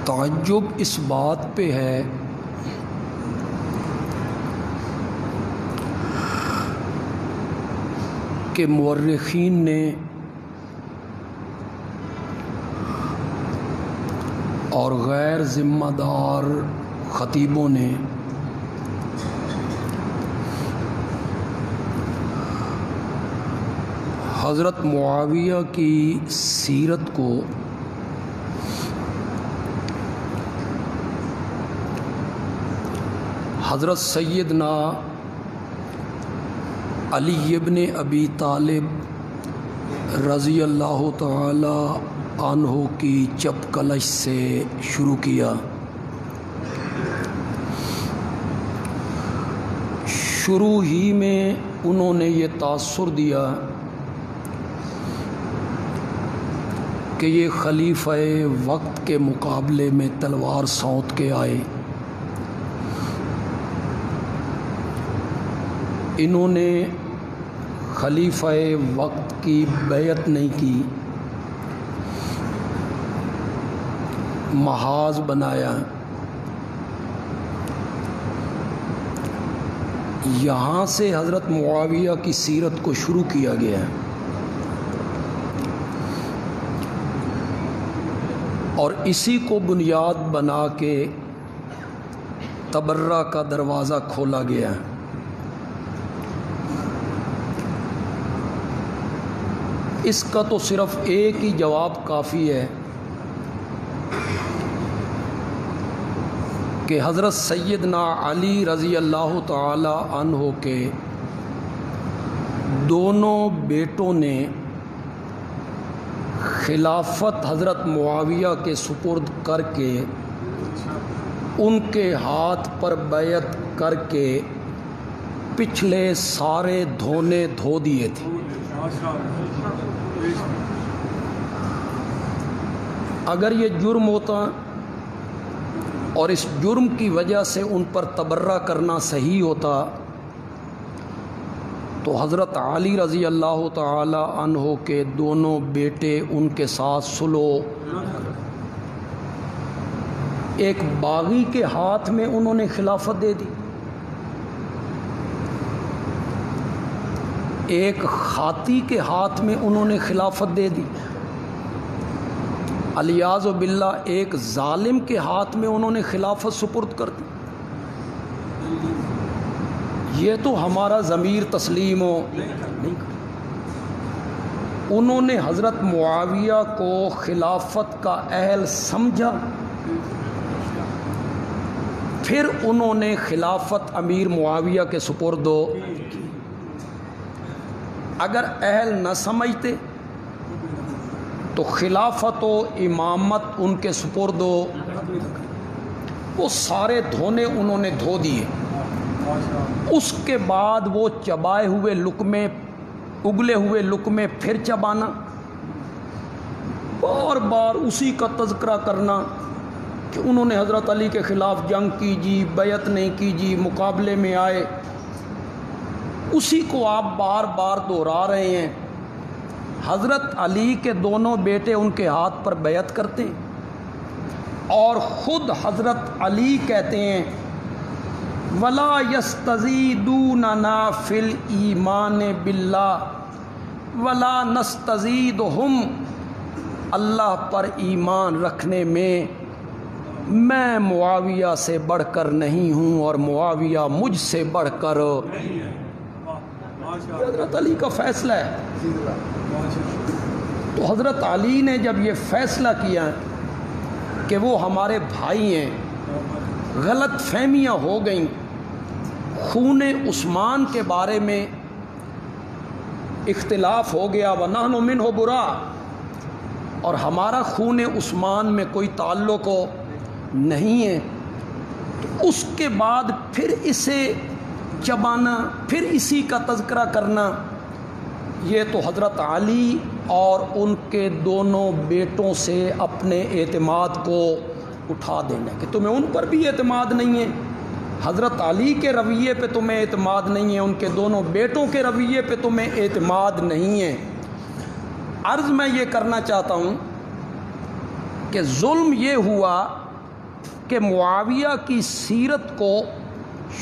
تعجب اس بات پہ ہے کہ مورخین نے اور غیر ذمہ دار خطیبوں نے حضرت معاویہ کی سیرت کو حضرت سیدنا علی ابن ابی طالب رضی اللہ تعالی عنہ کی چپ کلش سے شروع کیا۔ شروع ہی میں انہوں نے یہ تاثر دیا کہ یہ خلیفہ وقت کے مقابلے میں تلوار سونت کے آئے۔ انہوں نے خلیفہ وقت کی بیعت نہیں کی، محاذ بنایا۔ یہاں سے حضرت معاویہ کی سیرت کو شروع کیا گیا ہے، اور اسی کو بنیاد بنا کے تبرہ کا دروازہ کھولا گیا ہے۔ اس کا تو صرف ایک ہی جواب کافی ہے کہ حضرت سیدنا علی رضی اللہ تعالی عنہ کے دونوں بیٹوں نے خلافت حضرت معاویہ کے سپرد کر کے ان کے ہاتھ پر بیعت کر کے پچھلے سارے دھونے دھو دیے تھے۔ اگر یہ جرم ہوتا اور اس جرم کی وجہ سے ان پر تبرہ کرنا صحیح ہوتا تو حضرت علی رضی اللہ تعالی عنہ کے دونوں بیٹے ان کے ساتھ صلح، ایک باغی کے ہاتھ میں انہوں نے خلافت دے دی، ایک خاطی کے ہاتھ میں انہوں نے خلافت دے دی، الیاذ باللہ ایک ظالم کے ہاتھ میں انہوں نے خلافت سپرد کر دی۔ یہ تو ہمارا ضمیر تسلیم ہو نہیں۔ انہوں نے حضرت معاویہ کو خلافت کا اہل سمجھا، پھر انہوں نے خلافت امیر معاویہ کے سپرد کی۔ اگر اہل نہ سمجھتے تو خلافت و امامت ان کے سپرد وہ سارے دھونے انہوں نے دھو دیے۔ اس کے بعد وہ چبائے ہوئے لقمے، اگلے ہوئے لقمے پھر چبانا، بار بار اسی کا تذکرہ کرنا کہ انہوں نے حضرت علی کے خلاف جنگ کی جی، بیعت نہیں کی جی، مقابلے میں آئے، اسی کو آپ بار بار دہرا رہے ہیں۔ حضرت علی کے دونوں بیٹے ان کے ہاتھ پر بیعت کرتے ہیں، اور خود حضرت علی کہتے ہیں وَلَا يَسْتَزِيدُونَنَا فِي الْإِيمَانِ بِاللَّهِ وَلَا نَسْتَزِيدُهُمْ، اللہ پر ایمان رکھنے میں معاویہ سے بڑھ کر نہیں ہوں اور معاویہ مجھ سے بڑھ کر۔ حضرت علی کا فیصلہ ہے۔ تو حضرت علی نے جب یہ فیصلہ کیا کہ وہ ہمارے بھائی ہیں، غلط فہمیاں ہو گئیں، خون عثمان کے بارے میں اختلاف ہو گیا، وَنَحْنُ مِنْهُ بُرَاء، اور ہمارا خون عثمان میں کوئی تعلق نہیں ہے، تو اس کے بعد پھر اسے چبانا، پھر اسی کا تذکرہ کرنا، یہ تو حضرت علی اور ان کے دونوں بیٹوں سے اپنے اعتماد کو اٹھا دینا کہ تمہیں ان پر بھی اعتماد نہیں ہے، حضرت علی کے رویے پہ تمہیں اعتماد نہیں ہے، ان کے دونوں بیٹوں کے رویے پہ تمہیں اعتماد نہیں ہے۔ عرض میں یہ کرنا چاہتا ہوں کہ ظلم یہ ہوا کہ معاویہ کی سیرت کو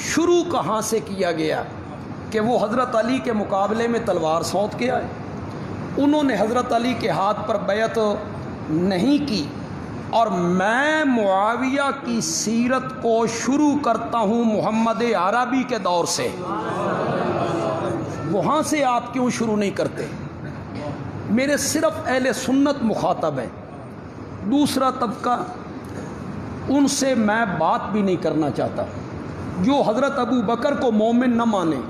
شروع کہاں سے کیا گیا، کہ وہ حضرت علی کے مقابلے میں تلوار سونت کے آئے، انہوں نے حضرت علی کے ہاتھ پر بیعت نہیں کی، اور میں معاویہ کی سیرت کو شروع کرتا ہوں محمد عربی کے دور سے۔ وہاں سے آپ کیوں شروع نہیں کرتے؟ میرے صرف اہل سنت مخاطب ہیں، دوسرا طبقہ ان سے میں بات بھی نہیں کرنا چاہتا، جو حضرت ابو بکر کو مومن نہ مانے،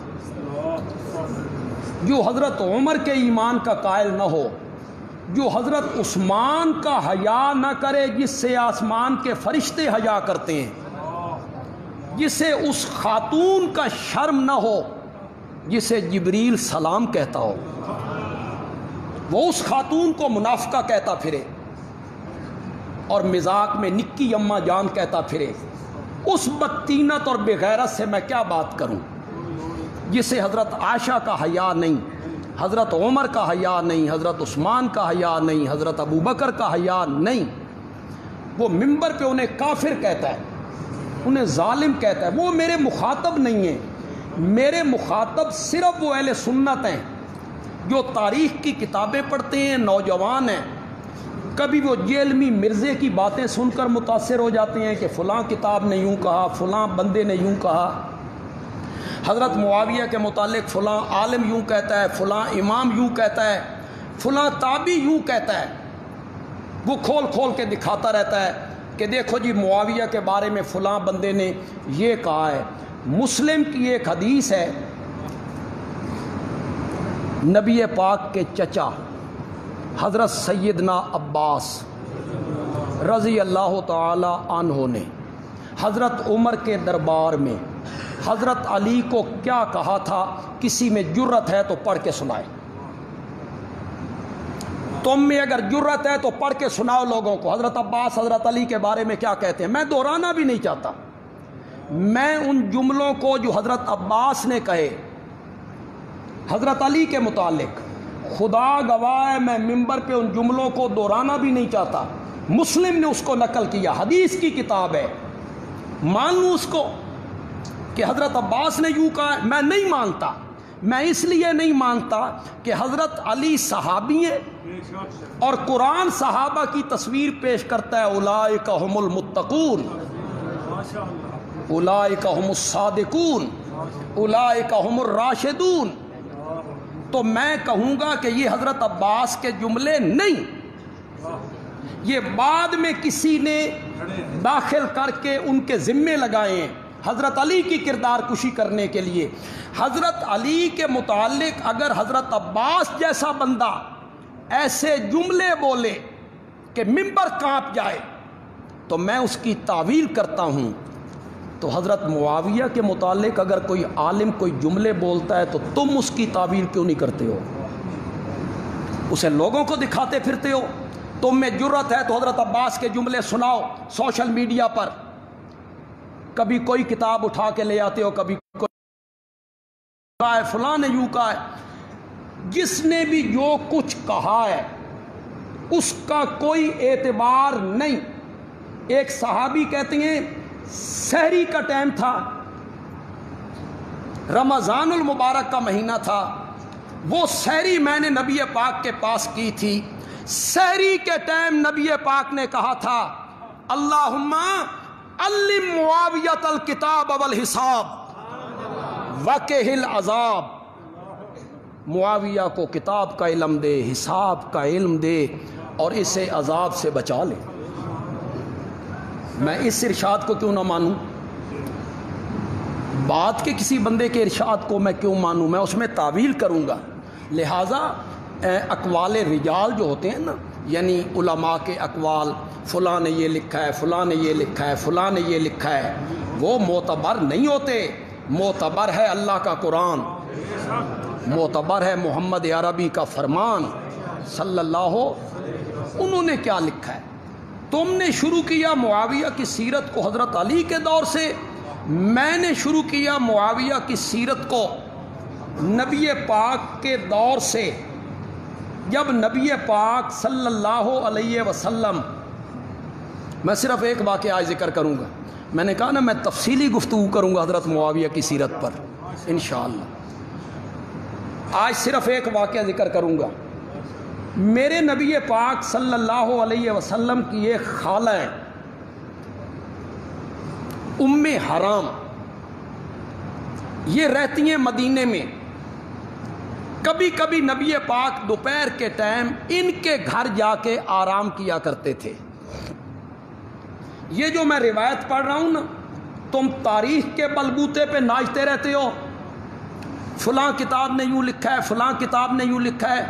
جو حضرت عمر کے ایمان کا قائل نہ ہو، جو حضرت عثمان کا حیا نہ کرے جس سے آسمان کے فرشتے حیا کرتے ہیں، جسے اس خاتون کا شرم نہ ہو جسے جبریل سلام کہتا ہو، وہ اس خاتون کو منافقہ کہتا پھرے اور مذاق میں نکی اماں جان کہتا پھرے، اس بدتینت اور بغیرت سے میں کیا بات کروں، جسے حضرت عائشہ کا حیا نہیں، حضرت عمر کا حیا نہیں، حضرت عثمان کا حیا نہیں، حضرت ابو بکر کا حیا نہیں، وہ منبر پہ انہیں کافر کہتا ہے، انہیں ظالم کہتا ہے۔ وہ میرے مخاطب نہیں ہیں، میرے مخاطب صرف وہ اہل سنت ہیں جو تاریخ کی کتابیں پڑھتے ہیں، نوجوان ہیں، کبھی وہ جیلمی مرزے کی باتیں سن کر متاثر ہو جاتے ہیں کہ فلاں کتاب نے یوں کہا، فلاں بندے نے یوں کہا، حضرت معاویہ کے متعلق فلاں عالم یوں کہتا ہے، فلاں امام یوں کہتا ہے، فلاں تابعی یوں کہتا ہے، وہ کھول کھول کے دکھاتا رہتا ہے کہ دیکھو جی معاویہ کے بارے میں فلاں بندے نے یہ کہا ہے۔ مسلم کی ایک حدیث ہے، نبی پاک کے چچا حضرت سیدنا عباس رضی اللہ تعالی عنہ نے حضرت عمر کے دربار میں حضرت علی کو کیا کہا تھا؟ کسی میں جرت ہے تو پڑھ کے سنائے، تم میں اگر جرت ہے تو پڑھ کے سناؤ لوگوں کو حضرت عباس حضرت علی کے بارے میں کیا کہتے ہیں۔ میں دہرانا بھی نہیں چاہتا، میں ان جملوں کو جو حضرت عباس نے کہے حضرت علی کے متعلق، خدا گواہ ہے میں منبر پہ ان جملوں کو دہرانا بھی نہیں چاہتا۔ مسلم نے اس کو نقل کیا، حدیث کی کتاب ہے، مان لوں اس کو کہ حضرت عباس نے یوں کہا؟ میں نہیں مانتا۔ میں اس لیے نہیں مانتا کہ حضرت علی صحابی ہیں اور قرآن صحابہ کی تصویر پیش کرتا ہے، اولئک هم المتقون، اولئک هم الصادقون، اولئک هم الراشدون۔ تو میں کہوں گا کہ یہ حضرت عباس کے جملے نہیں، یہ بعد میں کسی نے داخل کر کے ان کے ذمے لگائے ہیں حضرت علی کی کردار کشی کرنے کے لیے۔ حضرت علی کے متعلق اگر حضرت عباس جیسا بندہ ایسے جملے بولے کہ منبر کانپ جائے تو میں اس کی تعویل کرتا ہوں۔ تو حضرت معاویہ کے متعلق اگر کوئی عالم کوئی جملے بولتا ہے تو تم اس کی تعویل کیوں نہیں کرتے ہو؟ اسے لوگوں کو دکھاتے پھرتے ہو۔ تم میں جرت ہے تو حضرت عباس کے جملے سناؤ سوشل میڈیا پر، کبھی کوئی کتاب اٹھا کے لے آتے ہو، کبھی کوئی کہا ہے فلاں نے یوں کہا ہے۔ جس نے بھی جو کچھ کہا ہے اس کا کوئی اعتبار نہیں۔ ایک صحابی کہتے ہیں سحری کا ٹائم تھا، رمضان المبارک کا مہینہ تھا، وہ سحری میں نے نبی پاک کے پاس کی تھی۔ سحری کے ٹائم نبی پاک نے کہا تھا اللہم علم معاویۃ الکتاب والحساب وقہ العذاب، معاویہ کو کتاب کا علم دے، حساب کا علم دے اور اسے عذاب سے بچا لے۔ میں اس ارشاد کو کیوں نہ مانوں؟ بات کے کسی بندے کے ارشاد کو میں کیوں مانوں؟ میں اس میں تعویل کروں گا۔ لہٰذا اقوال رجال جو ہوتے ہیں نا، یعنی علماء کے اقوال، فلاں نے یہ لکھا ہے، فلاں نے یہ لکھا ہے، فلاں نے یہ لکھا ہے، وہ معتبر نہیں ہوتے۔ معتبر ہے اللہ کا قرآن، معتبر ہے محمد عربی کا فرمان صلی اللہ، انہوں نے کیا لکھا ہے۔ تم نے شروع کیا معاویہ کی سیرت کو حضرت علی کے دور سے، میں نے شروع کیا معاویہ کی سیرت کو نبی پاک کے دور سے، جب نبی پاک صلی اللہ علیہ وسلم میں صرف ایک واقعہ آج ذکر کروں گا. میں نے کہا نا میں تفصیلی گفتگو کروں گا حضرت معاویہ کی سیرت پر انشاءاللہ. آج صرف ایک واقعہ ذکر کروں گا. میرے نبی پاک صلی اللہ علیہ وسلم کی ایک خالہ ہے ام حرام. یہ رہتی ہیں مدینے میں. کبھی کبھی نبی پاک دوپہر کے ٹائم ان کے گھر جا کے آرام کیا کرتے تھے. یہ جو میں روایت پڑھ رہا ہوں نا، تم تاریخ کے بلبوتے پہ ناچتے رہتے ہو، فلاں کتاب نے یوں لکھا ہے، فلاں کتاب نے یوں لکھا ہے،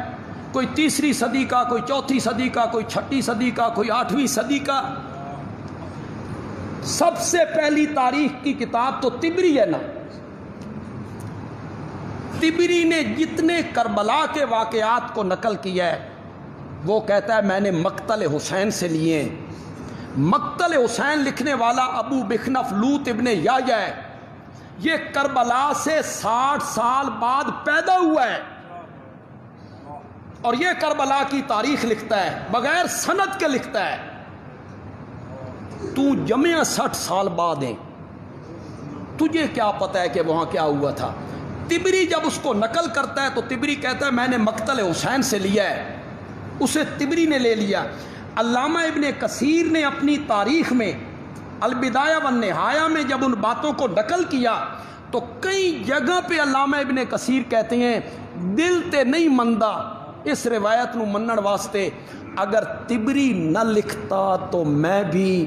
کوئی 3 صدی کا، کوئی 4 صدی کا، کوئی 6 صدی کا، کوئی 8ویں صدی کا. سب سے پہلی تاریخ کی کتاب تو طبری ہے نا. طبری نے جتنے کربلا کے واقعات کو نقل کیا ہے وہ کہتا ہے میں نے مقتل حسین سے لیے. مقتل حسین لکھنے والا ابو بخنف لوط ابن یحییٰ ہے. یہ کربلا سے 60 سال بعد پیدا ہوا ہے اور یہ کربلا کی تاریخ لکھتا ہے، بغیر سند کے لکھتا ہے. تو جمع 60 سال بعد ہیں، تجھے کیا پتہ ہے کہ وہاں کیا ہوا تھا. طبری جب اس کو نقل کرتا ہے تو طبری کہتا ہے میں نے مقتل حسین سے لیا ہے، اسے طبری نے لے لیا. علامہ ابن کثیر نے اپنی تاریخ میں البدایہ والنہایہ میں جب ان باتوں کو نقل کیا تو کئی جگہ پہ علامہ ابن کثیر کہتے ہیں دل تے نہیں مندا اس روایت نو منن واسطے، اگر طبری نہ لکھتا تو میں بھی.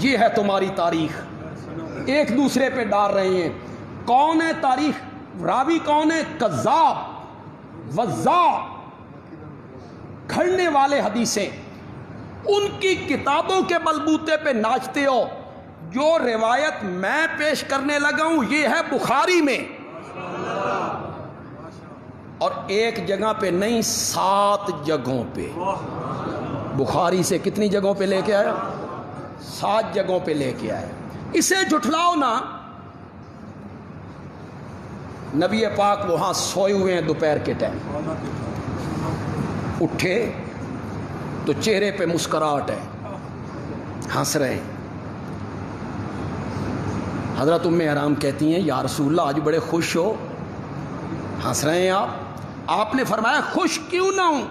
یہ ہے تمہاری تاریخ. ایک دوسرے پہ ڈال رہے ہیں. کون ہے تاریخ راوی؟ کون ہے؟ کذاب وضاع، گھڑنے والے حدیثیں. ان کی کتابوں کے بلبوتے پہ ناچتے ہو. جو روایت میں پیش کرنے لگا ہوں یہ ہے بخاری میں، اور ایک جگہ پہ نہیں 7 جگہوں پہ. بخاری سے کتنی جگہوں پہ لے کے آیا؟ 7 جگہوں پہ لے کے آیا. اسے جھٹلاؤ نا. نبی پاک وہاں سوئے ہوئے ہیں دوپہر کے ٹائم، اٹھے تو چہرے پہ مسکراہٹ ہے، ہنس رہے ہیں. حضرت ام حرام کہتی ہیں یا رسول اللہ آج بڑے خوش ہو، ہنس رہے ہیں آپ. آپ نے فرمایا خوش کیوں نہ ہوں،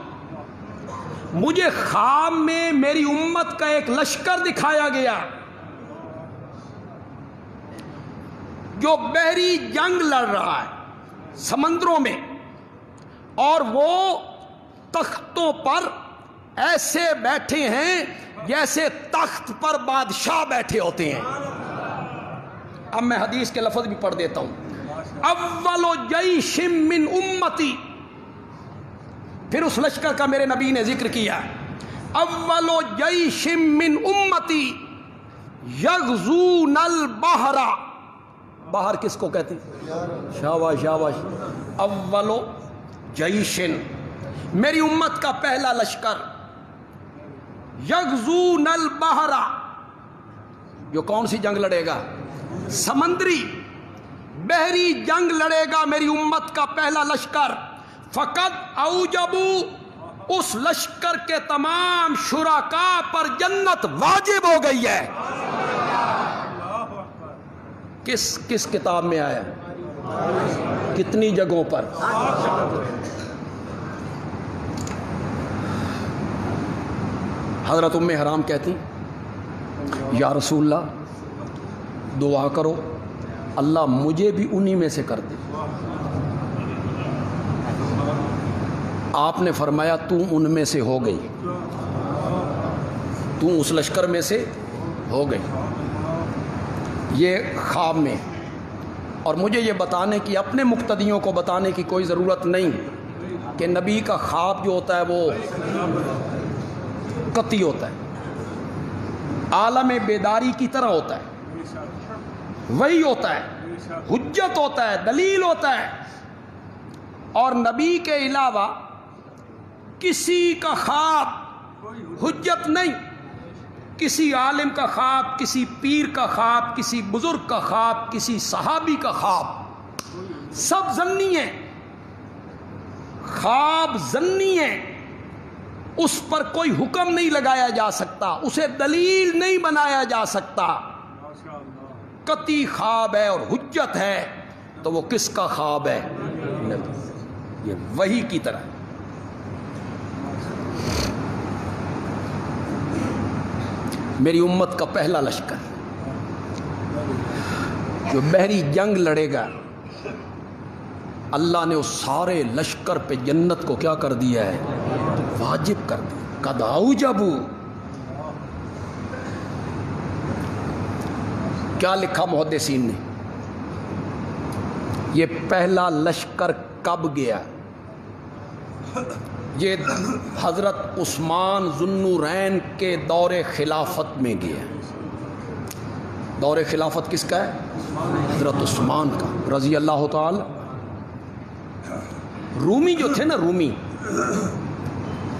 مجھے خواب میں میری امت کا ایک لشکر دکھایا گیا جو بحری جنگ لڑ رہا ہے سمندروں میں، اور وہ تختوں پر ایسے بیٹھے ہیں جیسے تخت پر بادشاہ بیٹھے ہوتے ہیں. اب میں حدیث کے لفظ بھی پڑھ دیتا ہوں. اول جیش من امتی، پھر اس لشکر کا میرے نبی نے ذکر کیا. اول جیش من امتی یغزون البحر. باہر کس کو کہتے ہیں؟ شاباش شاباش. اول جیشن، میری امت کا پہلا لشکر. یغزون البحر، جو کون سی جنگ لڑے گا؟ سمندری بحری جنگ لڑے گا میری امت کا پہلا لشکر. فقط اوجبو، اس لشکر کے تمام شرکاء پر جنت واجب ہو گئی ہے. کس کتاب میں آیا؟ کتنی جگہوں پر؟ حضرت ام حرام کہتی یا رسول اللہ دعا کرو اللہ مجھے بھی انہی میں سے کر دے. آپ نے فرمایا تو ان میں سے ہو گئی، تو اس لشکر میں سے ہو گئی. یہ خواب میں. اور مجھے یہ بتانے کی، اپنے مقتدیوں کو بتانے کی کوئی ضرورت نہیں کہ نبی کا خواب جو ہوتا ہے وہ قطعی ہوتا ہے، عالم بیداری کی طرح ہوتا ہے، وہی ہوتا ہے، حجت ہوتا ہے، دلیل ہوتا ہے. اور نبی کے علاوہ کسی کا خواب حجت نہیں. کسی عالم کا خواب، کسی پیر کا خواب، کسی بزرگ کا خواب، کسی صحابی کا خواب، سب ظنی ہیں. خواب ظنی ہیں. اس پر کوئی حکم نہیں لگایا جا سکتا، اسے دلیل نہیں بنایا جا سکتا، قطعی خواب ہے اور حجت ہے، تو وہ کس کا خواب ہے؟ یہ وحی کی طرح۔ میری امت کا پہلا لشکر جو بحری جنگ لڑے گا، اللہ نے اس سارے لشکر پہ جنت کو کیا کر دیا ہے؟ واجب کر دیا۔ قد اوجبوا، کیا لکھا محدثین نے؟ یہ پہلا لشکر کب گیا؟ یہ حضرت عثمان ذو النورین کے دور خلافت میں گیا۔ دور خلافت کس کا ہے؟ حضرت عثمان کا رضی اللہ تعالی۔ رومی جو تھے نا، رومی،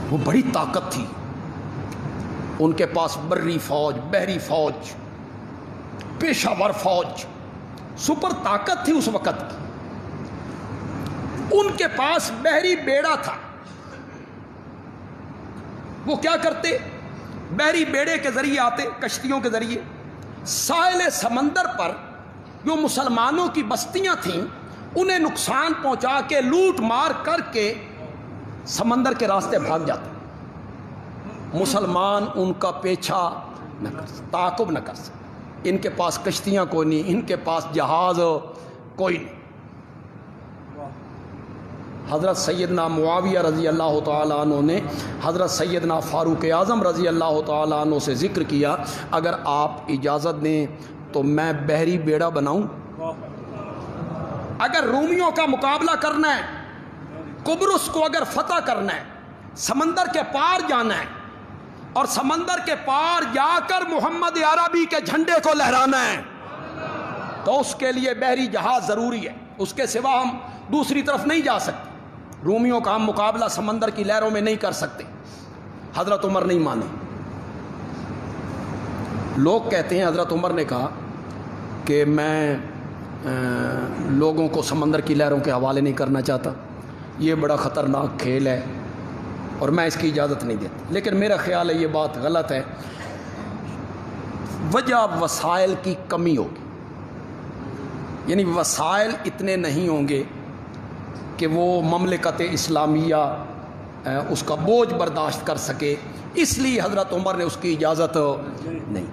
وہ بڑی طاقت تھی، ان کے پاس بری فوج، بحری فوج، پیشہ ور فوج، سپر طاقت تھی اس وقت کی۔ ان کے پاس بحری بیڑا تھا، وہ کیا کرتے؟ بحری بیڑے کے ذریعے آتے، کشتیوں کے ذریعے ساحل سمندر پر جو مسلمانوں کی بستیاں تھیں انہیں نقصان پہنچا کے لوٹ مار کر کے سمندر کے راستے بھاگ جاتے، مسلمان ان کا پیچھا نہ کر سکتے، تعاقب نہ کر سکتے۔ ان کے پاس کشتیاں کوئی نہیں، ان کے پاس جہاز کوئی نہیں۔ حضرت سیدنا معاویہ رضی اللہ تعالیٰ عنہ نے حضرت سیدنا فاروق اعظم رضی اللہ تعالیٰ عنہ سے ذکر کیا، اگر آپ اجازت دیں تو میں بحری بیڑا بناؤں؟ اگر رومیوں کا مقابلہ کرنا ہے، قبرص کو اگر فتح کرنا ہے، سمندر کے پار جانا ہے، اور سمندر کے پار جا کر محمد عربی کے جھنڈے کو لہرانا ہے، تو اس کے لیے بحری جہاز ضروری ہے، اس کے سوا ہم دوسری طرف نہیں جا سکتے۔ رومیوں کا ہم مقابلہ سمندر کی لہروں میں نہیں کر سکتے۔ حضرت عمر نہیں مانے۔ لوگ کہتے ہیں حضرت عمر نے کہا کہ میں لوگوں کو سمندر کی لہروں کے حوالے نہیں کرنا چاہتا، یہ بڑا خطرناک کھیل ہے اور میں اس کی اجازت نہیں دیتا، لیکن میرا خیال ہے یہ بات غلط ہے۔ وجہ وسائل کی کمی ہوگی، یعنی وسائل اتنے نہیں ہوں گے کہ وہ مملکت اسلامیہ اس کا بوجھ برداشت کر سکے، اس لیے حضرت عمر نے اس کی اجازت نہیں۔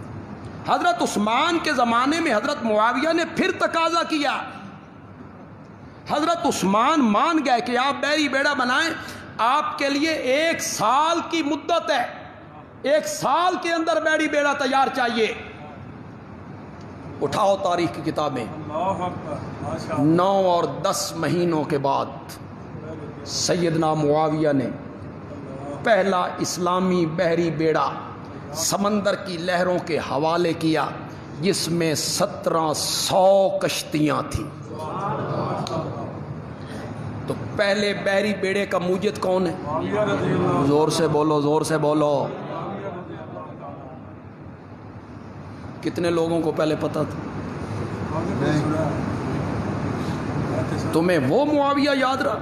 حضرت عثمان کے زمانے میں حضرت معاویہ نے پھر تقاضا کیا، حضرت عثمان مان گئے کہ آپ بحری بیڑا بنائیں، آپ کے لیے 1 سال کی مدت ہے، 1 سال کے اندر بحری بیڑا تیار چاہیے۔ اٹھاؤ تاریخ کی کتابیں، 9 اور 10 مہینوں کے بعد سیدنا معاویہ نے پہلا اسلامی بحری بیڑا سمندر کی لہروں کے حوالے کیا، جس میں 1700 کشتیاں تھیں۔ تو پہلے بحری بیڑے کا موجد کون ہے؟ زور سے بولو، زور سے بولو۔ کتنے لوگوں کو پہلے پتا تھا؟ تمہیں وہ معاویہ یاد رہا،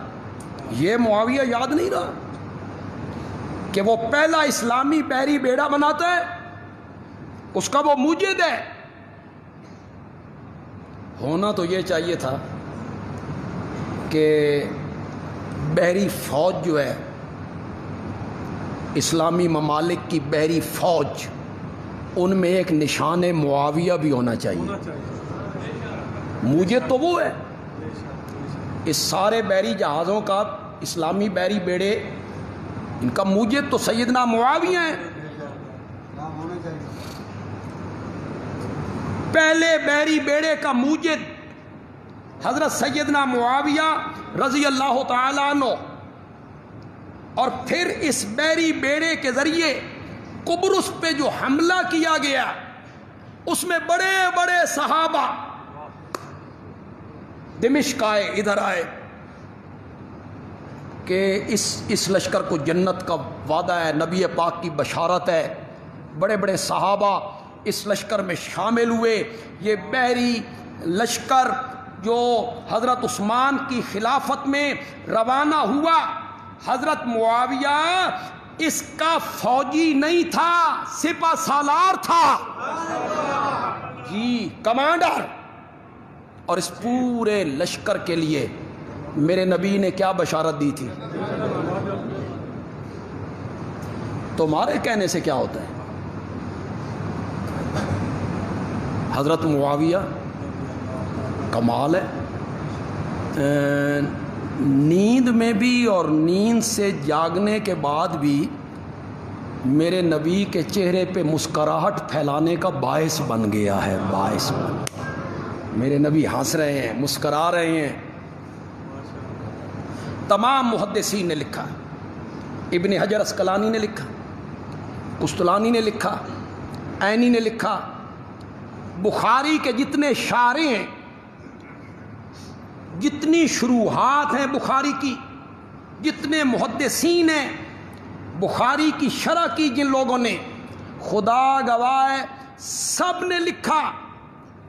یہ معاویہ یاد نہیں رہا کہ وہ پہلا اسلامی بحری بیڑا بناتا ہے، اس کا وہ موجد ہے۔ ہونا تو یہ چاہیے تھا کہ بحری فوج جو ہے، اسلامی ممالک کی بحری فوج، ان میں ایک نشان معاویہ بھی ہونا چاہیے۔ موجد تو وہ ہے، اس سارے بحری جہازوں کا، اسلامی بحری بیڑے، ان کا موجد تو سیدنا معاویہ ہیں۔ پہلے بحری بیڑے کا موجد حضرت سیدنا معاویہ رضی اللہ تعالی عنہ، اور پھر اس بحری بیڑے کے ذریعے قبرص پہ جو حملہ کیا گیا، اس میں بڑے بڑے صحابہ دمشق آئے، ادھر آئے کہ اس لشکر کو جنت کا وعدہ ہے، نبی پاک کی بشارت ہے۔ بڑے بڑے صحابہ اس لشکر میں شامل ہوئے۔ یہ بحری لشکر جو حضرت عثمان کی خلافت میں روانہ ہوا، حضرت معاویہ اس کا فوجی نہیں تھا، سپہ سالار تھا جی، کمانڈر. اور اس پورے لشکر کے لیے میرے نبی نے کیا بشارت دی تھی؟ تمہارے کہنے سے کیا ہوتا ہے؟ حضرت معاویہ کمال ہے، نیند میں بھی اور نیند سے جاگنے کے بعد بھی میرے نبی کے چہرے پہ مسکراہٹ پھیلانے کا باعث بن گیا ہے. باعث میرے نبی ہنس رہے ہیں، مسکرا رہے ہیں. تمام محدثین نے لکھا، ابن حجر اسقلانی نے لکھا، قسطلانی نے لکھا، عینی نے لکھا، بخاری کے جتنے شارح ہیں، جتنی شروحات ہیں بخاری کی، جتنے محدثین ہیں بخاری کی شرح کی جن لوگوں نے، خدا گواہ سب نے لکھا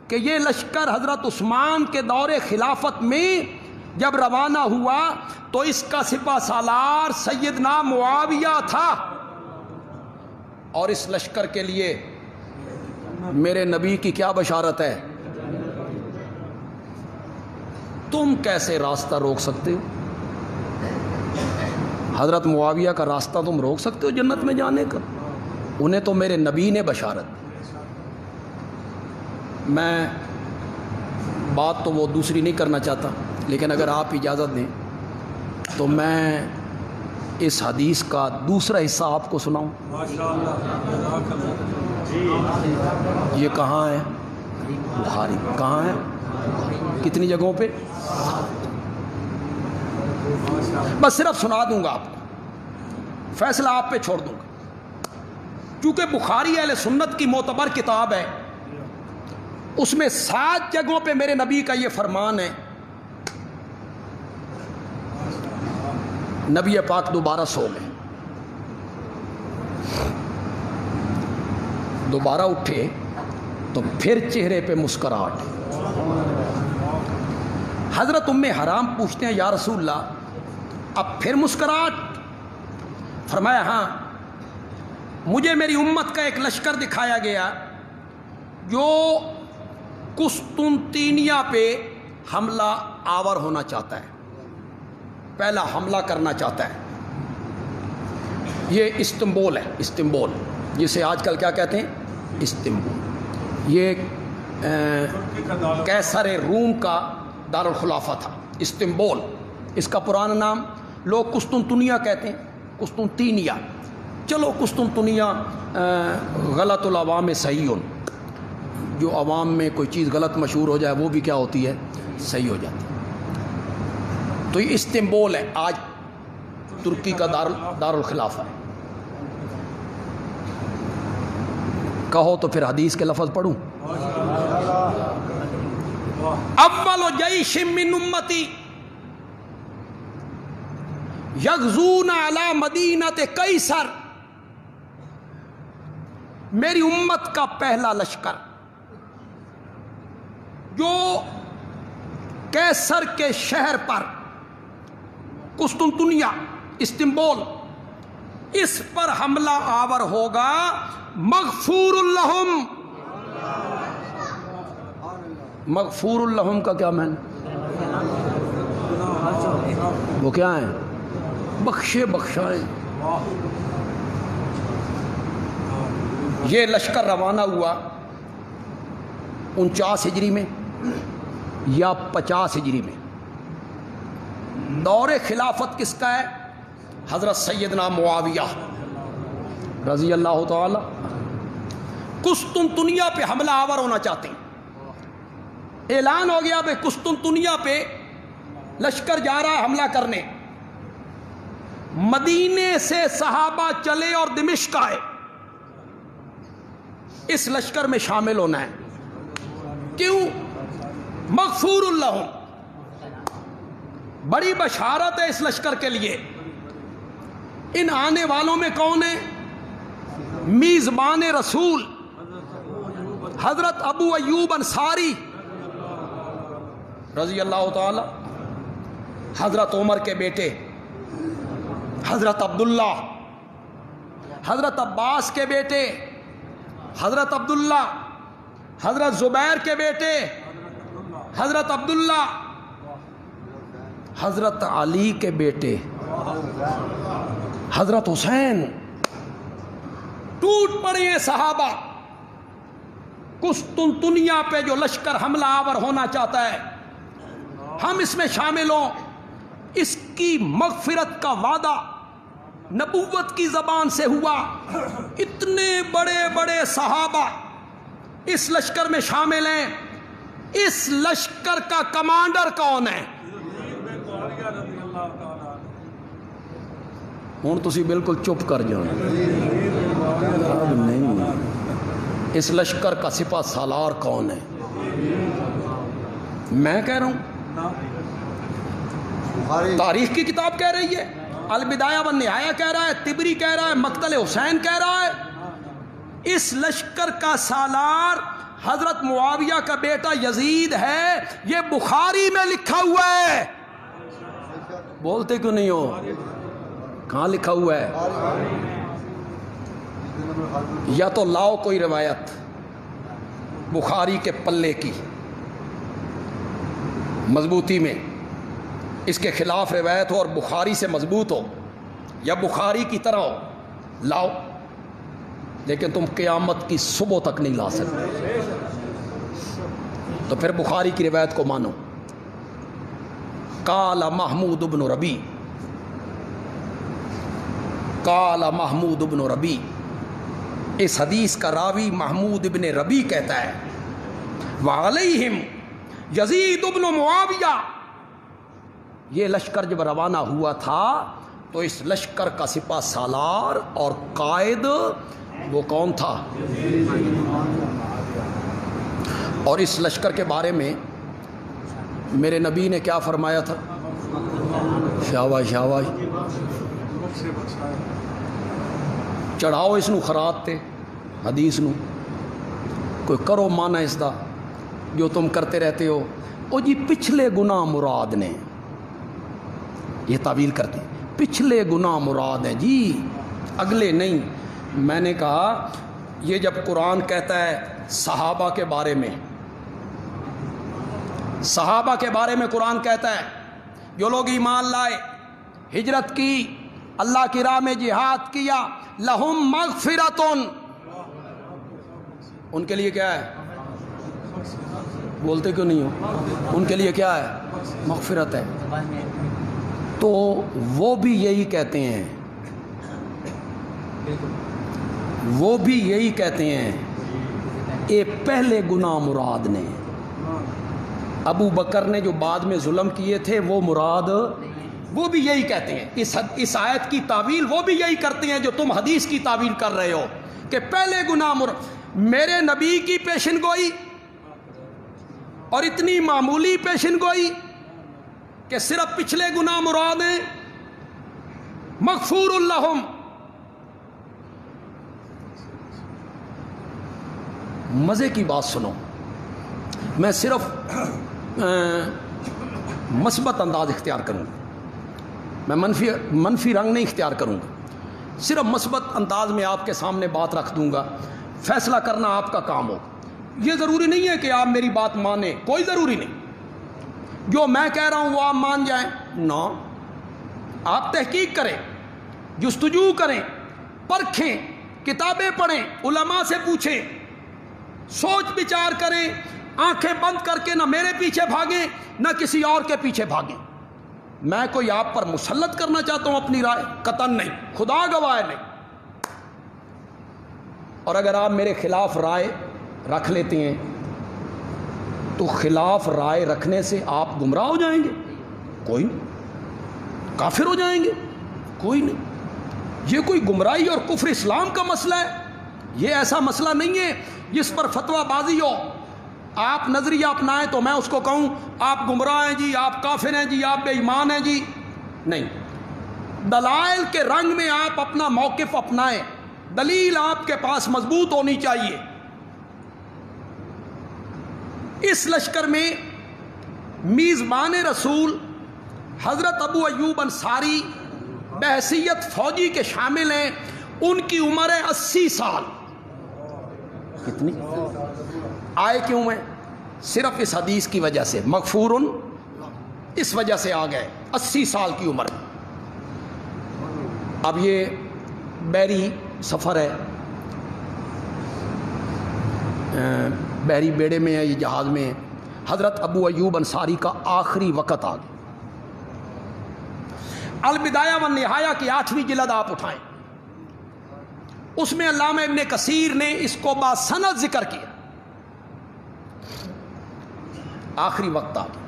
کہ یہ لشکر حضرت عثمان کے دور خلافت میں جب روانہ ہوا تو اس کا سپہ سالار سیدنا معاویہ تھا. اور اس لشکر کے لیے میرے نبی کی کیا بشارت ہے؟ تم کیسے راستہ روک سکتے ہو؟ حضرت معاویہ کا راستہ تم روک سکتے ہو جنت میں جانے کا؟ انہیں تو میرے نبی نے بشارت. میں بات تو وہ دوسری نہیں کرنا چاہتا، لیکن اگر آپ اجازت دیں تو میں اس حدیث کا دوسرا حصہ آپ کو سناؤں. یہ کہاں ہے؟ بخاری. کہاں ہے؟ کتنی جگہوں پہ؟ بس صرف سنا دوں گا آپ کو، فیصلہ آپ پہ چھوڑ دوں گا. چونکہ بخاری اہل سنت کی معتبر کتاب ہے، اس میں 7 جگہوں پہ میرے نبی کا یہ فرمان ہے. نبی پاک دوبارہ سو گئے، دوبارہ اٹھے تو پھر چہرے پہ مسکراہٹ. حضرت ام حرام پوچھتے ہیں یا رسول اللہ اب پھر مسکراہٹ؟ فرمایا ہاں، مجھے میری امت کا ایک لشکر دکھایا گیا جو قسطنطنیہ پہ حملہ آور ہونا چاہتا ہے، پہلا حملہ کرنا چاہتا ہے. یہ استنبول ہے، استنبول جسے آج کل کیا کہتے ہیں؟ استنبول. یہ قیصر روم کا دارالخلافہ تھا استنبول. اس کا پرانا نام لوگ قسطنطنیہ کہتے ہیں، قسطنطینیہ. چلو قسطنطنیہ غلط العوام صحیح، جو عوام میں کوئی چیز غلط مشہور ہو جائے وہ بھی کیا ہوتی ہے؟ صحیح ہو جاتی ہے. تو یہ استنبول ہے، آج ترکی کا دارالخلافہ ہے. کہو تو پھر حدیث کے لفظ پڑھوں. اول جیش من امتی یغزون علی مدینۃ قیصر، میری امت کا پہلا لشکر جو قیصر کے شہر پر، قسطنطنیہ استنبول، اس پر حملہ آور ہوگا. مغفور لہم. مغفور لہم کا کیا معنی؟ وہ کیا ہیں؟ بخشے بخشائیں. یہ لشکر روانہ ہوا 49 ہجری میں یا 50 ہجری میں. دور خلافت کس کا ہے؟ حضرت سیدنا معاویہ رضی اللہ تعالی. قسطنطنیہ پہ حملہ آور ہونا چاہتے ہیں. اعلان ہو گیا بھائی قسطنطنیہ پہ لشکر جا رہا ہے حملہ کرنے. مدینے سے صحابہ چلے اور دمشق آئے اس لشکر میں شامل ہونا ہے. کیوں؟ مغفور لہم، بڑی بشارت ہے اس لشکر کے لیے. ان آنے والوں میں کون ہے؟ میزبان رسول حضرت ابو ایوب انصاری رضی اللہ تعالی، حضرت عمر کے بیٹے حضرت عبداللہ حضرت عباس کے بیٹے حضرت عبداللہ، حضرت زبیر کے بیٹے حضرت عبداللہ، حضرت علی کے بیٹے حضرت حسین، ٹوٹ پڑے ہیں صحابہ۔ قسطنطنیہ پہ جو لشکر حملہ آور ہونا چاہتا ہے، ہم اس میں شامل ہوں۔ اس کی مغفرت کا وعدہ نبوت کی زبان سے ہوا۔ اتنے بڑے بڑے صحابہ اس لشکر میں شامل ہیں۔ اس لشکر کا کمانڈر کون ہے؟ ہوں تسی بالکل چپ کر جاؤ، اب نہیں۔ اس لشکر کا سپہ سالار کون ہے؟ میں کہہ رہا ہوں، تاریخ کی کتاب کہہ رہی ہے، البدایہ والنہایہ کہہ رہا ہے، طبری کہہ رہا ہے، مقتل حسین کہہ رہا ہے۔ اس لشکر کا سالار حضرت معاویہ کا بیٹا یزید ہے۔ یہ بخاری میں لکھا ہوا ہے۔ بولتے کیوں نہیں ہو؟ کہاں لکھا ہوا ہے؟ یا تو لاؤ کوئی روایت بخاری کے پلے کی مضبوطی میں، اس کے خلاف روایت ہو اور بخاری سے مضبوط ہو یا بخاری کی طرح ہو، لاؤ۔ لیکن تم قیامت کی صبح تک نہیں لا سکتے، تو پھر بخاری کی روایت کو مانو۔ قال محمود بن ربی، قال محمود بن ربی، اس حدیث کا راوی محمود بن ربی کہتا ہے، وعلیہم یزید بن معاویہ۔ یہ لشکر جب روانہ ہوا تھا تو اس لشکر کا سپہ سالار اور قائد وہ کون تھا؟ اور اس لشکر کے بارے میں میرے نبی نے کیا فرمایا تھا؟ شاباش شاباش، چڑھاؤ اس نو خرات تے حدیث نو، کوئی کرو مانا اس دا جو تم کرتے رہتے ہو۔ او جی پچھلے گناہ مراد نے، یہ تعویل کرتے ہیں، پچھلے گناہ مراد ہیں جی، اگلے نہیں۔ میں نے کہا یہ جب قرآن کہتا ہے صحابہ کے بارے میں، صحابہ کے بارے میں قرآن کہتا ہے جو لوگ ایمان لائے، ہجرت کی، اللہ کی راہ میں جہاد کیا، لہم مغفرتن، ان کے لیے کیا ہے؟ بولتے کیوں نہیں ہو؟ ان کے لیے کیا ہے؟ مغفرت ہے۔ تو وہ بھی یہی کہتے ہیں، وہ بھی یہی کہتے ہیں، اے پہلے گناہ مراد نے، ابو بکر نے جو بعد میں ظلم کیے تھے وہ مراد، وہ بھی یہی کہتے ہیں۔ اس آیت کی تعویل وہ بھی یہی کرتے ہیں جو تم حدیث کی تعویل کر رہے ہو کہ پہلے گناہ مراد۔ میرے نبی کی پیشن گوئی اور اتنی معمولی پیشن گوئی کہ صرف پچھلے گناہ مراد ہیں، مغفور لہم۔ مزے کی بات سنو، میں صرف مثبت انداز اختیار کروں گا، میں منفی رنگ نہیں اختیار کروں گا، صرف مثبت انداز میں آپ کے سامنے بات رکھ دوں گا، فیصلہ کرنا آپ کا کام ہوگا۔ یہ ضروری نہیں ہے کہ آپ میری بات مانیں، کوئی ضروری نہیں، جو میں کہہ رہا ہوں وہ آپ مان جائیں، نہ، آپ تحقیق کریں، جستجو کریں، پرکھیں، کتابیں پڑھیں، علماء سے پوچھیں، سوچ بچار کریں، آنکھیں بند کر کے نہ میرے پیچھے بھاگیں نہ کسی اور کے پیچھے بھاگیں۔ میں کوئی آپ پر مسلط کرنا چاہتا ہوں اپنی رائے، قطعاً نہیں، خدا گواہ نہیں۔ اور اگر آپ میرے خلاف رائے رکھ لیتے ہیں تو خلاف رائے رکھنے سے آپ گمراہ ہو جائیں گے؟ کوئی نہیں۔ کافر ہو جائیں گے؟ کوئی نہیں۔ یہ کوئی گمراہی اور کفر اسلام کا مسئلہ ہے، یہ ایسا مسئلہ نہیں ہے جس پر فتویٰ بازی ہو۔ آپ نظریہ اپنائیں تو میں اس کو کہوں آپ گمراہ ہیں جی، آپ کافر ہیں جی، آپ بے ایمان ہیں جی، نہیں۔ دلائل کے رنگ میں آپ اپنا موقف اپنائیں، دلیل آپ کے پاس مضبوط ہونی چاہیے۔ اس لشکر میں میزبان رسول حضرت ابو ایوب انصاری بحیثیت فوجی کے شامل ہیں، ان کی عمر ہے 80 سال. کتنی آئے کیوں ہیں؟ صرف اس حدیث کی وجہ سے، مغفورن اس وجہ سے آ گئے 80 سال کی عمر. اب یہ بحری سفر ہے، بحری بیڑے میں ہے، یہ جہاز میں ہے. حضرت ابو ایوب انصاری کا آخری وقت آ گیا. البدایہ والنہایہ کی 8ویں جلد آپ اٹھائیں، اس میں علامہ ابن کثیر نے اس کو باسند ذکر کیا. آخری وقت آ گیا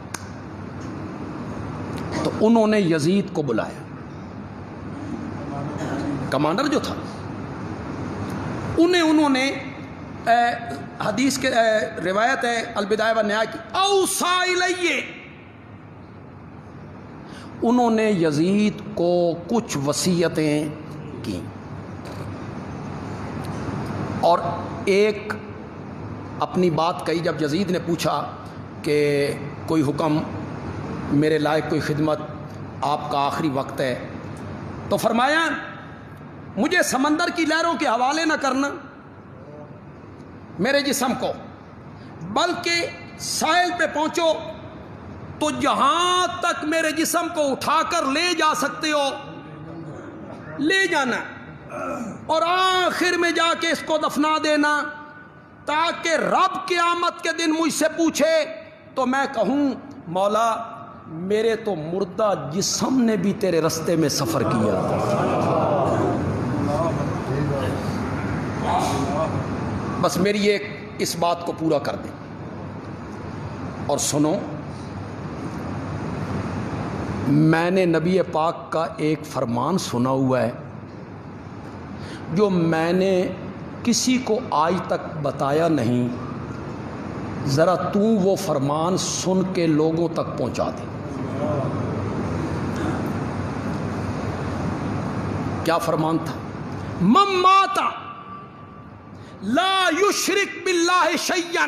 تو انہوں نے یزید کو بلایا، کمانڈر جو تھا. انہوں نے حدیث کے روایت ہے البدایہ والنہایہ کی، اوصا الیہ، انہوں نے یزید کو کچھ وصیتیں کی. اور ایک اپنی بات کہی. جب یزید نے پوچھا کہ کوئی حکم، میرے لائق کوئی خدمت، آپ کا آخری وقت ہے، تو فرمایا مجھے سمندر کی لہروں کے حوالے نہ کرنا میرے جسم کو، بلکہ ساحل پہ پہنچو تو جہاں تک میرے جسم کو اٹھا کر لے جا سکتے ہو لے جانا، اور آخر میں جا کے اس کو دفنا دینا، تاکہ رب قیامت کے دن مجھ سے پوچھے تو میں کہوں مولا میرے تو مردہ جسم نے بھی تیرے رستے میں سفر کیا. بس میری ایک اس بات کو پورا کر دیں. اور سنو، میں نے نبی پاک کا ایک فرمان سنا ہوا ہے جو میں نے کسی کو آج تک بتایا نہیں. ذرا تو وہ فرمان سن کے لوگوں تک پہنچا دے. کیا فرمان تھا؟ من مات لا یشرک باللہ شیئا،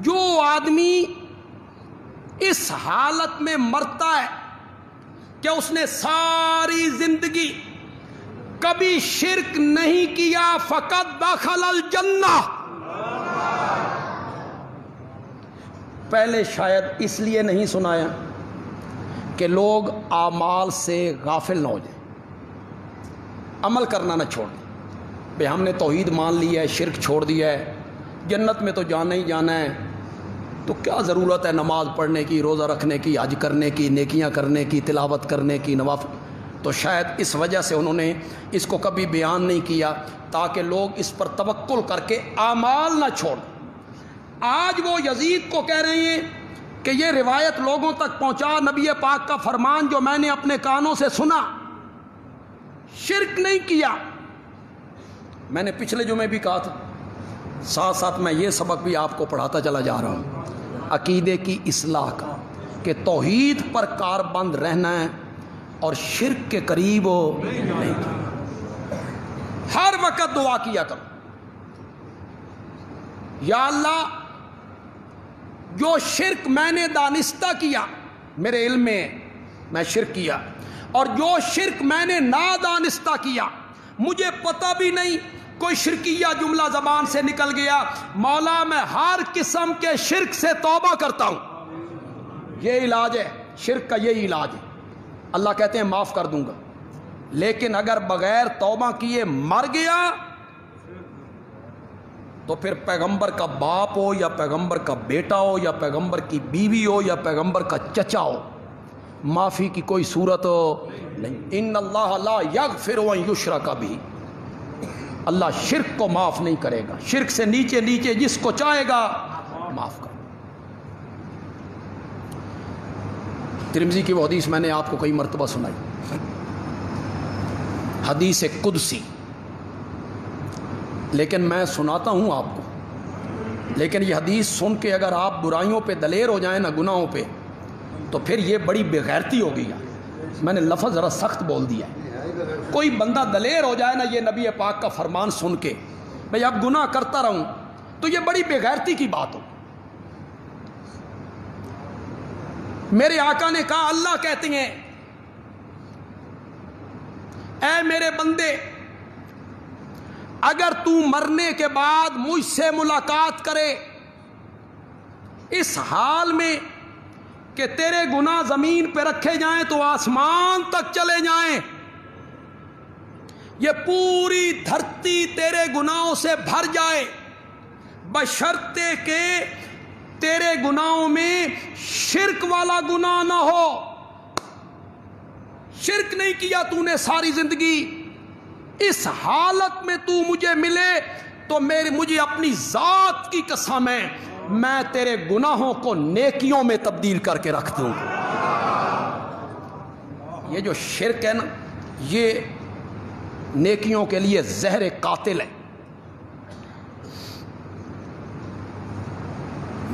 جو آدمی اس حالت میں مرتا ہے کہ اس نے ساری زندگی کبھی شرک نہیں کیا، فقط دخل الجنہ. پہلے شاید اس لیے نہیں سنایا کہ لوگ اعمال سے غافل نہ ہو جائیں، عمل کرنا نہ چھوڑ دیں. بھئی ہم نے توحید مان لی ہے، شرک چھوڑ دیا ہے، جنت میں تو جانا ہی جانا ہے، تو کیا ضرورت ہے نماز پڑھنے کی، روزہ رکھنے کی، حج کرنے کی، نیکیاں کرنے کی، تلاوت کرنے کی، نوافل. تو شاید اس وجہ سے انہوں نے اس کو کبھی بیان نہیں کیا تاکہ لوگ اس پر توکل کر کے اعمال نہ چھوڑ. آج وہ یزید کو کہہ رہے ہیں کہ یہ روایت لوگوں تک پہنچا، نبی پاک کا فرمان جو میں نے اپنے کانوں سے سنا، شرک نہیں کیا. میں نے پچھلے جمعے بھی کہا تھا، ساتھ ساتھ میں یہ سبق بھی آپ کو پڑھاتا چلا جا رہا ہوں عقیدے کی اصلاح کا، کہ توحید پر کاربند رہنا ہے اور شرک کے قریب نہیں. ہر وقت دعا کیا کرو، یا اللہ جو شرک میں نے دانستہ کیا، میرے علم میں میں شرک کیا، اور جو شرک میں نے نادانستہ کیا، مجھے پتہ بھی نہیں، کوئی شرکیہ جملہ زبان سے نکل گیا، مولا میں ہر قسم کے شرک سے توبہ کرتا ہوں. یہ علاج ہے شرک کا، یہی علاج ہے. اللہ کہتے ہیں معاف کر دوں گا، لیکن اگر بغیر توبہ کیے مر گیا تو پھر پیغمبر کا باپ ہو یا پیغمبر کا بیٹا ہو یا پیغمبر کی بیوی ہو یا پیغمبر کا چچا ہو، معافی کی کوئی صورت نہیں. ان اللہ لا یغفر ان یشرک بہ، اللہ شرک کو معاف نہیں کرے گا. شرک سے نیچے نیچے جس کو چاہے گا معاف کر. ترمذی کی وہ حدیث میں نے آپ کو کئی مرتبہ سنائی، حدیث قدسی، لیکن میں سناتا ہوں آپ کو. لیکن یہ حدیث سن کے اگر آپ برائیوں پہ دلیر ہو جائیں نا، گناہوں پہ، تو پھر یہ بڑی بے غیرتی ہو گئی. میں نے لفظ ذرا سخت بول دیا ہے. کوئی بندہ دلیر ہو جائے نا یہ نبی پاک کا فرمان سن کے، میں اب گناہ کرتا رہوں، تو یہ بڑی بے غیرتی کی بات ہو. میرے آقا نے کہا، اللہ کہتے ہیں اے میرے بندے، اگر تو مرنے کے بعد مجھ سے ملاقات کرے اس حال میں کہ تیرے گناہ زمین پہ رکھے جائیں تو آسمان تک چلے جائیں، یہ پوری دھرتی تیرے گناہوں سے بھر جائے، بشرطے کہ تیرے گناہوں میں شرک والا گناہ نہ ہو، شرک نہیں کیا تو نے ساری زندگی، اس حالت میں تو مجھے ملے تو مجھے اپنی ذات کی قسم ہے میں تیرے گناہوں کو نیکیوں میں تبدیل کر کے رکھ دوں۔ یہ جو شرک ہے نا، یہ نیکیوں کے لیے زہر قاتل ہے۔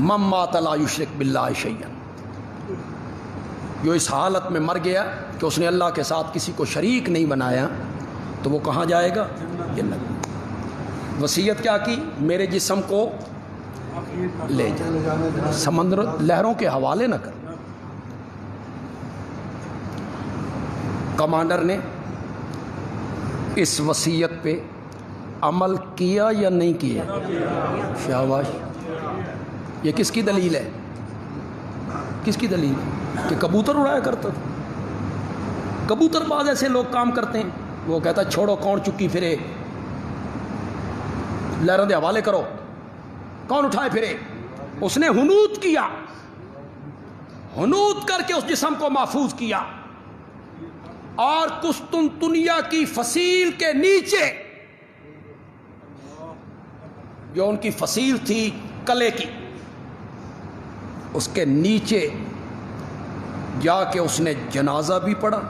من مات لا یشرک باللہ شیئا، جو اس حالت میں مر گیا کہ اس نے اللہ کے ساتھ کسی کو شریک نہیں بنایا تو وہ کہاں جائے گا؟ جنت۔ وصیت کیا کی؟ میرے جسم کو لے جا، سمندر لہروں کے حوالے نہ کر۔ کمانڈر نے اس وصیت پہ عمل کیا یا نہیں کیا؟ شاباش۔ یہ کس کی دلیل ہے؟ کس کی دلیل ہے؟ کہ کبوتر اڑایا کرتا تھا۔ کبوتر باز ایسے لوگ کام کرتے ہیں، وہ کہتا ہے چھوڑو کون چکی پھرے، لہروں دے حوالے کرو، کون اٹھائے پھرے۔ اس نے حنوط کیا، حنوط کر کے اس جسم کو محفوظ کیا، اور قسطنطنیہ کی فصیل کے نیچے، جو ان کی فصیل تھی کلے کی، اس کے نیچے جا کے اس نے جنازہ بھی پڑھا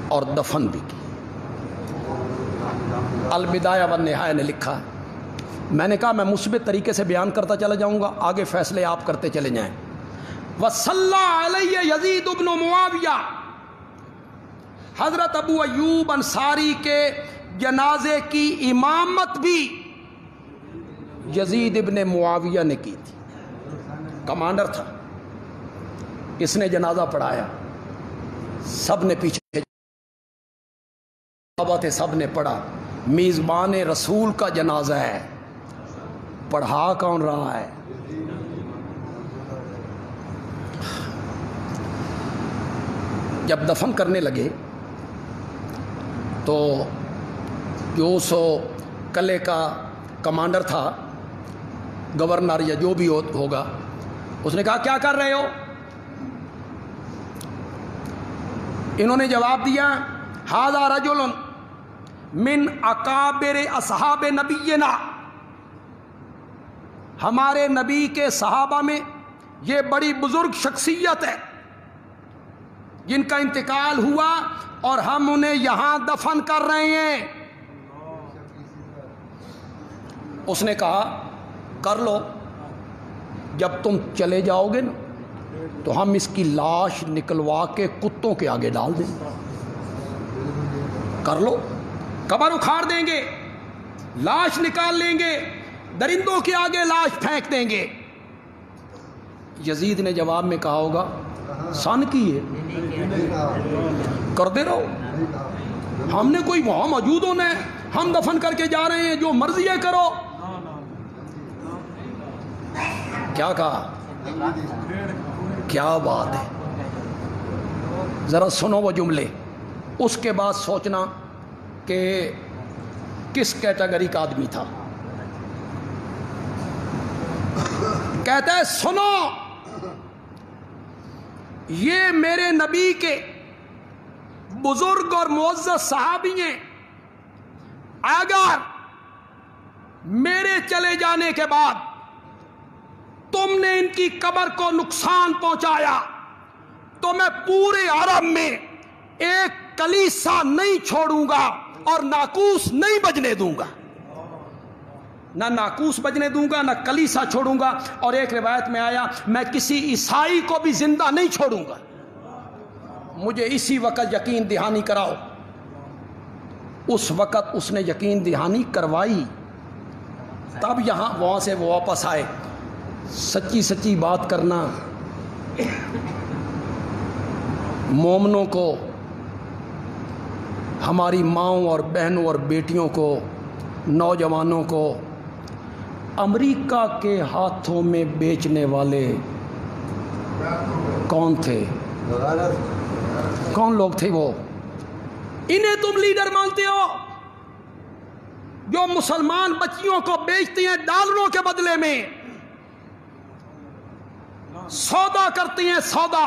اور دفن بھی کی۔ البدایہ والنہایہ نے لکھا ہے، میں نے کہا میں مثبت طریقے سے بیان کرتا چلا جاؤں گا، آگے فیصلے آپ کرتے چلے جائیں۔ وصلی علیہ یزید بن معاویہ، حضرت ابو ایوب انصاری کے جنازے کی امامت بھی یزید ابن معاویہ نے کی تھی، کمانڈر تھا، اس نے جنازہ پڑھایا، سب نے پیچھے صحابہ تھے، سب نے پڑھا۔ میزبان رسول کا جنازہ ہے، پڑھا کون رہا ہے؟ جب دفن کرنے لگے تو جو سو قلعے کا کمانڈر تھا، گورنر یا جو بھی ہوگا، اس نے کہا کیا کر رہے ہو؟ انہوں نے جواب دیا ھذا رجل من اکابر اصحاب نبینا، ہمارے نبی کے صحابہ میں یہ بڑی بزرگ شخصیت ہے جن کا انتقال ہوا اور ہم انہیں یہاں دفن کر رہے ہیں۔ اس نے کہا کر لو، جب تم چلے جاؤ گے نا تو ہم اس کی لاش نکلوا کے کتوں کے آگے ڈال دیں گے، کر لو، قبر اکھاڑ دیں گے، لاش نکال لیں گے، درندوں کے آگے لاش پھینک دیں گے۔ یزید نے جواب میں کہا ہوگا سن کی ہے، کر دے رہو، ہم نے کوئی وہاں موجود ہونا ہے، ہم دفن کر کے جا رہے ہیں، جو مرضی ہے کرو۔ کیا کہا؟ کیا بات ہے، ذرا سنو وہ جملے، اس کے بعد سوچنا کہ کس کیٹیگری کا آدمی تھا۔ کہتا ہے سنو، یہ میرے نبی کے بزرگ اور معزز صحابی ہیں، اگر میرے چلے جانے کے بعد تم نے ان کی قبر کو نقصان پہنچایا تو میں پورے عرب میں ایک کلیسا نہیں چھوڑوں گا اور ناقوس نہیں بجنے دوں گا، نہ ناقوس بجنے دوں گا، نہ کلیسا چھوڑوں گا، اور ایک روایت میں آیا میں کسی عیسائی کو بھی زندہ نہیں چھوڑوں گا، مجھے اسی وقت یقین دہانی کراؤ۔ اس وقت اس نے یقین دہانی کروائی، تب وہاں سے وہ واپس آئے۔ سچی سچی بات کرنا مومنوں کو ہماری ماؤں اور بہنوں اور بیٹیوں کو، نوجوانوں کو امریکہ کے ہاتھوں میں بیچنے والے کون تھے؟ کون لوگ تھے وہ؟ انہیں تم لیڈر مانتے ہو جو مسلمان بچیوں کو بیچتے ہیں ڈالروں کے بدلے میں، سودا کرتے ہیں، سودا،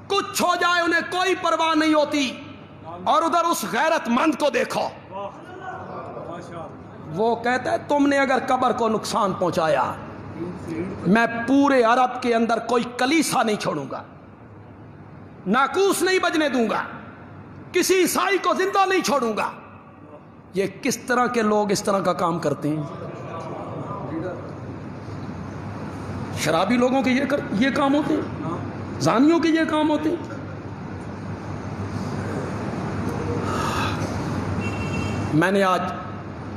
کچھ ہو جائے انہیں کوئی پرواہ نہیں ہوتی۔ اور ادھر اس غیرت مند کو دیکھو، وہ کہتا ہے تم نے اگر قبر کو نقصان پہنچایا میں پورے عرب کے اندر کوئی کلیسا نہیں چھوڑوں گا، ناقوس نہیں بجنے دوں گا، کسی عیسائی کو زندہ نہیں چھوڑوں گا۔ یہ کس طرح کے لوگ اس طرح کا کام کرتے ہیں؟ شرابی لوگوں کے یہ کام ہوتے ہیں، زانیوں کے یہ کام ہوتے ہیں۔ میں نے آج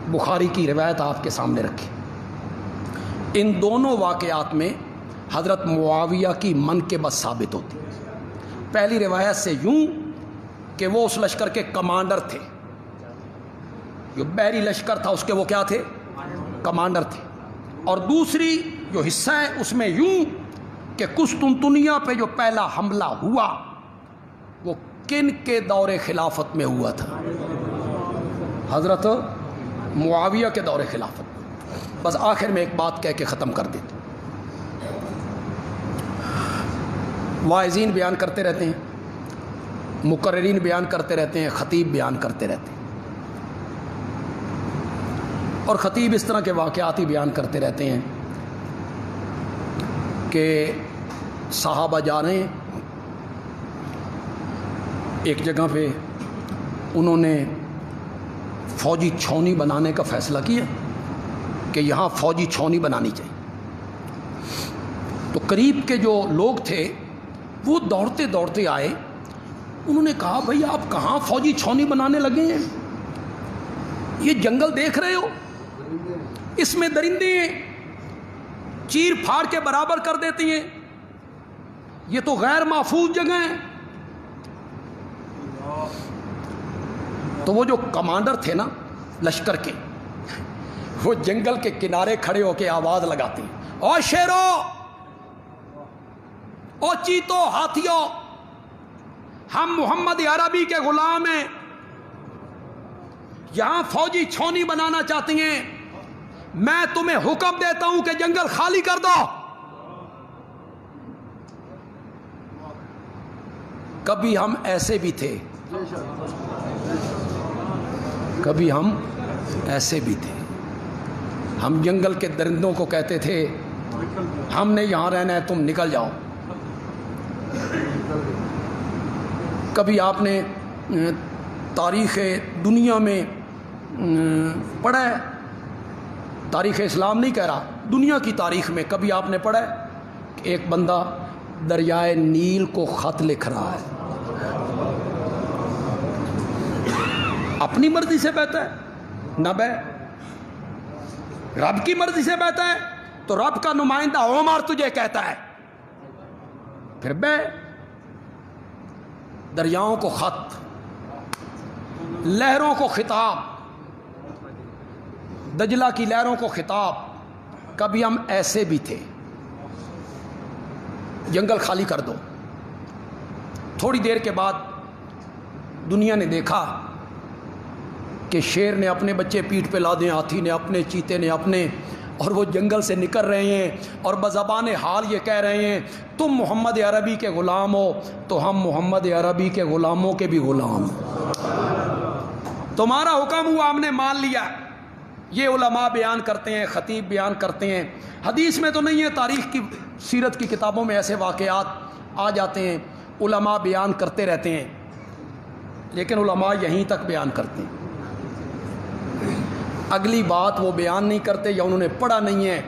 بخاری کی روایت آپ کے سامنے رکھی۔ ان دونوں واقعات میں حضرت معاویہ کی منقبت ثابت ہوتی۔ پہلی روایت سے یوں کہ وہ اس لشکر کے کمانڈر تھے، جو بحری لشکر تھا اس کے وہ کیا تھے؟ کمانڈر تھے۔ اور دوسری جو حصہ ہے اس میں یوں کہ قسطنطنیہ پہ جو پہلا حملہ ہوا وہ کن کے دور خلافت میں ہوا تھا؟ حضرت معاویہ کے دور خلافت۔ بس آخر میں ایک بات کہہ کے ختم کر دیتا ہوں۔ واعظین بیان کرتے رہتے ہیں، مقررین بیان کرتے رہتے ہیں، خطیب بیان کرتے رہتے ہیں، اور خطیب اس طرح کے واقعات ہی بیان کرتے رہتے ہیں کہ صحابہ جا رہے ہیں ایک جگہ پہ، انہوں نے فوجی چھاؤنی بنانے کا فیصلہ کیا کہ یہاں فوجی چھاؤنی بنانی چاہیے۔ تو قریب کے جو لوگ تھے وہ دوڑتے دوڑتے آئے، انہوں نے کہا بھئی آپ کہاں فوجی چھاؤنی بنانے لگے ہیں؟ یہ جنگل دیکھ رہے ہو، اس میں درندے چیر پھاڑ کے برابر کر دیتی ہیں، یہ تو غیر محفوظ جگہ ہے۔ تو وہ جو کمانڈر تھے نا لشکر کے، وہ جنگل کے کنارے کھڑے ہو کے آواز لگاتے ہیں، او شیرو، او چیتو، ہاتھیوں، ہم محمد عربی کے غلام ہیں، یہاں فوجی چھاؤنی بنانا چاہتی ہیں، میں تمہیں حکم دیتا ہوں کہ جنگل خالی کر دو۔ کبھی ہم ایسے بھی تھے، کبھی ہم ایسے بھی تھے، ہم جنگل کے درندوں کو کہتے تھے ہم نے یہاں رہنا ہے، تم نکل جاؤ۔ کبھی آپ نے تاریخ دنیا میں پڑھا ہے، تاریخ اسلام نہیں کہہ رہا، دنیا کی تاریخ میں کبھی آپ نے پڑھا ہے کہ ایک بندہ دریائے نیل کو خط لکھ رہا ہے، اپنی مرضی سے بہتا ہے نہ بہ، رب کی مرضی سے بہتا ہے تو رب کا نمائندہ عمر تجھے کہتا ہے پھر بہ۔ دریاؤں کو خط، لہروں کو خطاب، دجلہ کی لہروں کو خطاب۔ کبھی ہم ایسے بھی تھے، جنگل خالی کر دو۔ تھوڑی دیر کے بعد دنیا نے دیکھا کہ شیر نے اپنے بچے پیٹھ پہ لادے، ہاتھی نے اپنے، چیتے نے اپنے، اور وہ جنگل سے نکل رہے ہیں اور بزبان حال یہ کہہ رہے ہیں تم محمد عربی کے غلام ہو تو ہم محمد عربی کے غلاموں کے بھی غلام، تمہارا حکم ہوا ہم نے مان لیا۔ یہ علماء بیان کرتے ہیں، خطیب بیان کرتے ہیں، حدیث میں تو نہیں ہے، تاریخ کی، سیرت کی کتابوں میں ایسے واقعات آ جاتے ہیں، علماء بیان کرتے رہتے ہیں، لیکن علماء یہیں تک بیان کرتے ہیں، اگلی بات وہ بیان نہیں کرتے، یا انہوں نے پڑھا نہیں ہے،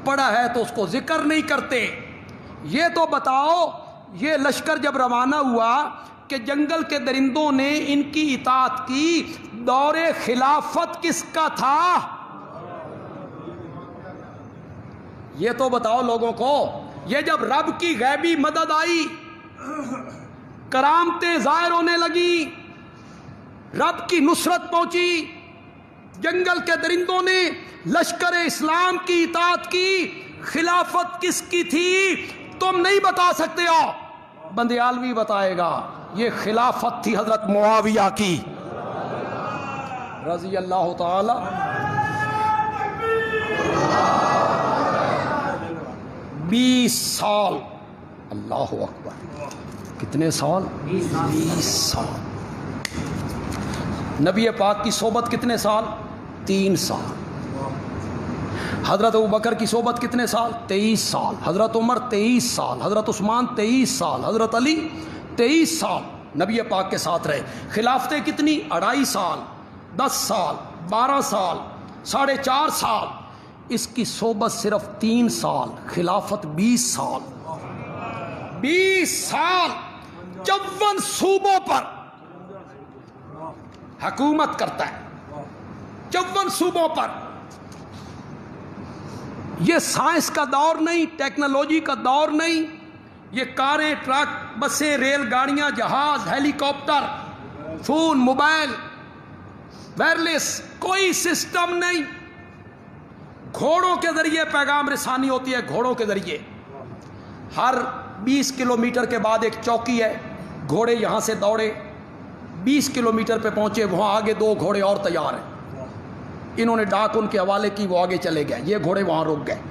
پڑھا ہے تو اس کو ذکر نہیں کرتے۔ یہ تو بتاؤ یہ لشکر جب روانہ ہوا کہ جنگل کے درندوں نے ان کی اطاعت کی، دور خلافت کس کا تھا؟ یہ تو بتاؤ لوگوں کو۔ یہ جب رب کی غیبی مدد آئی، کرامتیں ظاہر ہونے لگی، رب کی نصرت پہنچی، جنگل کے درندوں نے لشکر اسلام کی اطاعت کی، خلافت کس کی تھی تم نہیں بتا سکتے ہو، بندیالوی بتائے گا، یہ خلافت تھی حضرت معاویہ کی رضی اللہ تعالی۔ 20 سال، اللہ اکبر، کتنے سال؟ 20 سال۔ نبی پاک کی صحبت کتنے سال؟ 3 سال۔ حضرت ابوبکر کی صحبت کتنے سال؟ 23 سال۔ حضرت عمر 23 سال، حضرت عثمان 23 سال، حضرت علی 23 سال نبی پاک کے ساتھ رہے۔ خلافتیں کتنی؟ 2.5 سال، 10 سال، 12 سال، 4.5 سال۔ اس کی صحبت صرف 3 سال، خلافت 20 سال۔ 20 سال 54 صوبوں پر حکومت کرتا ہے، 54 صوبوں پر۔ یہ سائنس کا دور نہیں، ٹیکنالوجی کا دور نہیں، یہ کاریں، ٹرک، بسیں، ریل گاڑیاں، جہاز، ہیلی کاپٹر، فون، موبائل، وائرلیس، کوئی سسٹم نہیں۔ گھوڑوں کے ذریعے پیغام رسانی ہوتی ہے، گھوڑوں کے ذریعے۔ ہر 20 کلومیٹر کے بعد ایک چوکی ہے، گھوڑے یہاں سے دوڑے، 20 کلومیٹر پہ پہنچے، وہاں آگے 2 گھوڑے اور تیار ہیں، انہوں نے ڈاک ان کے حوالے کی، وہ آگے چلے گئے، یہ گھوڑے وہاں رک گئے۔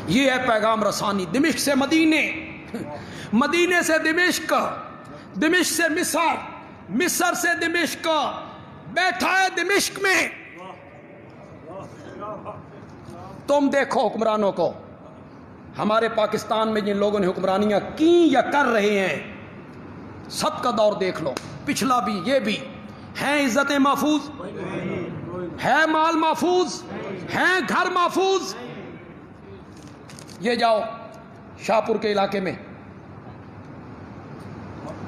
یہ ہے پیغام رسانی۔ دمشق سے مدینے، مدینے سے دمشق، دمشق سے مصر، مصر سے دمشق، بیٹھا ہے دمشق میں۔ تم دیکھو حکمرانوں کو، ہمارے پاکستان میں جن لوگوں نے حکمرانیاں کی یا کر رہے ہیں، سب کا دور دیکھ لو، پچھلا بھی یہ بھی، ہیں عزتیں محفوظ، ہے مال محفوظ، ہیں گھر محفوظ۔ یہ جاؤ شاہپور کے علاقے میں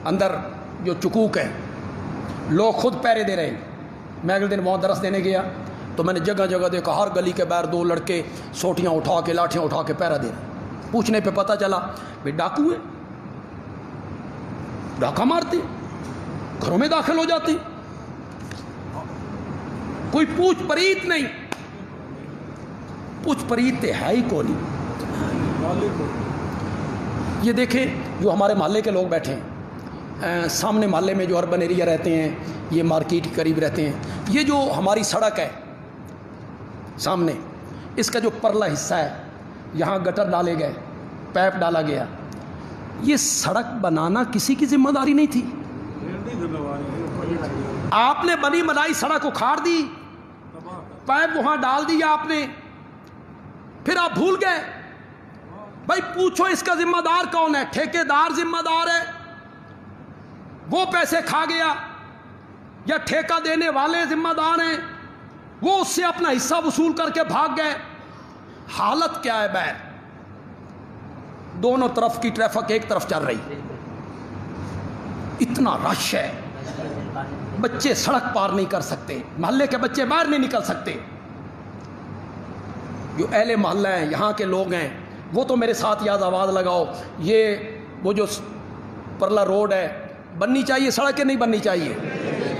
اندر جو چکوک ہے، لوگ خود پہرے دے رہے ہیں۔ میں اگلے دن وہاں درس دینے گیا تو میں نے جگہ جگہ دیکھا، ہر گلی کے باہر 2 لڑکے سوٹیاں اٹھا کے، لاٹھیاں اٹھا کے پہرا دے رہے ہیں۔ پوچھنے پہ پتہ چلا بھئی ڈاکو ہیں، ڈاکہ مارتے، گھروں میں داخل ہو جاتے، کوئی پوچھ پریت نہیں، پوچھ پریت ہے ہی کو نہیں۔ یہ دیکھیں جو ہمارے محلے کے لوگ بیٹھے ہیں، سامنے محلے میں جو اربن ایریا رہتے ہیں، یہ مارکیٹ کے قریب رہتے ہیں، یہ جو ہماری سڑک ہے سامنے، اس کا جو پرلا حصہ ہے، یہاں گٹر ڈالے گئے، پیپ ڈالا گیا۔ یہ سڑک بنانا کسی کی ذمہ داری نہیں تھی، آپ نے بنی بنائی سڑک اکھاڑ دی، پیپ وہاں ڈال دیا آپ نے، پھر آپ بھول گئے۔ بھائی پوچھو اس کا ذمہ دار کون ہے؟ ٹھیکیدار ذمہ دار ہے، وہ پیسے کھا گیا، یا ٹھیکہ دینے والے ذمہ دار ہیں، وہ اس سے اپنا حصہ وصول کر کے بھاگ گئے۔ حالت کیا ہے بہر؟ دونوں طرف کی ٹریفک ایک طرف چل رہی، اتنا رش ہے، بچے سڑک پار نہیں کر سکتے، محلے کے بچے باہر نہیں نکل سکتے۔ جو اہل محلہ ہیں، یہاں کے لوگ ہیں، وہ تو میرے ساتھ یاد آواز لگاؤ، یہ وہ جو پرلا روڈ ہے بننی چاہیے، سڑکیں نہیں بننی چاہیے۔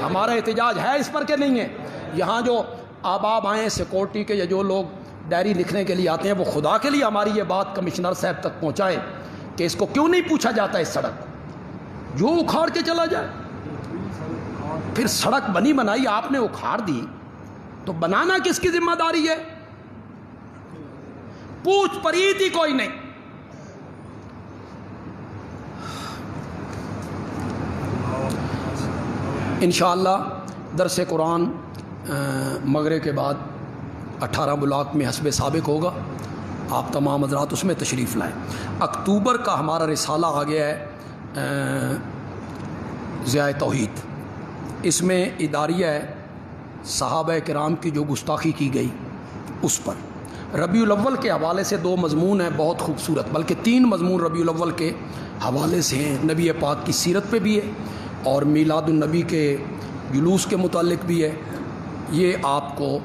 ہمارا احتجاج ہے اس پر کہ نہیں ہے؟ یہاں جو آباب آئے ہیں سیکورٹی کے، یا جو لوگ ڈائری لکھنے کے لیے آتے ہیں، وہ خدا کے لیے ہماری یہ بات کمشنر صاحب تک پہنچائے کہ اس کو کیوں نہیں پوچھا جاتا اس سڑک کو، جو اکھاڑ کے چلا جائے۔ پھر سڑک بنی بنائی آپ نے اکھاڑ دی تو بنانا کس کی ذمہ داری ہے؟ پوچھ پریت ہی کوئی نہیں۔ انشاءاللہ درس قرآن مغرب کے بعد 18 بلاک میں حسب سابق ہوگا، آپ تمام حضرات اس میں تشریف لائیں۔ اکتوبر کا ہمارا رسالہ آ گیا ہے ضیاء توحید، اس میں اداریہ ہے صحابہ کرام کی جو گستاخی کی گئی اس پر۔ ربیع الاول کے حوالے سے 2 مضمون ہیں بہت خوبصورت، بلکہ 3 مضمون ربیع الاول کے حوالے سے ہیں، نبی پاک کی سیرت پہ بھی ہے اور میلاد النبی کے جلوس کے متعلق بھی ہے۔ یہ آپ کو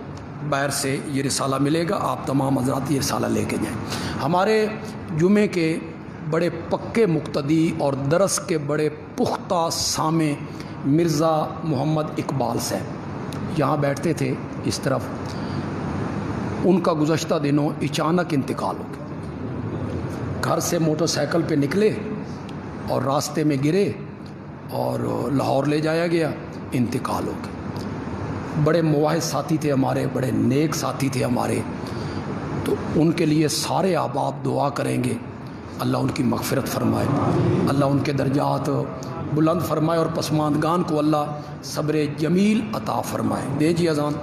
باہر سے یہ رسالہ ملے گا، آپ تمام حضرات یہ رسالہ لے کے جائیں۔ ہمارے جمعے کے بڑے پکے مقتدی اور درس کے بڑے پختہ سامع مرزا محمد اقبال صاحب یہاں بیٹھتے تھے اس طرف. ان کا گزشتہ دنوں اچانک انتقال ہو گیا. گھر سے موٹر سائیکل پہ نکلے اور راستے میں گرے اور لاہور لے جایا گیا, انتقال ہو گیا. بڑے مواحد ساتھی تھے ہمارے, بڑے نیک ساتھی تھے ہمارے. تو ان کے لیے سارے احباب دعا کریں گے, اللہ ان کی مغفرت فرمائے, اللہ ان کے درجات بلند فرمائے اور پسماندگان کو اللہ صبر جمیل عطا فرمائے. دیجیے اذان.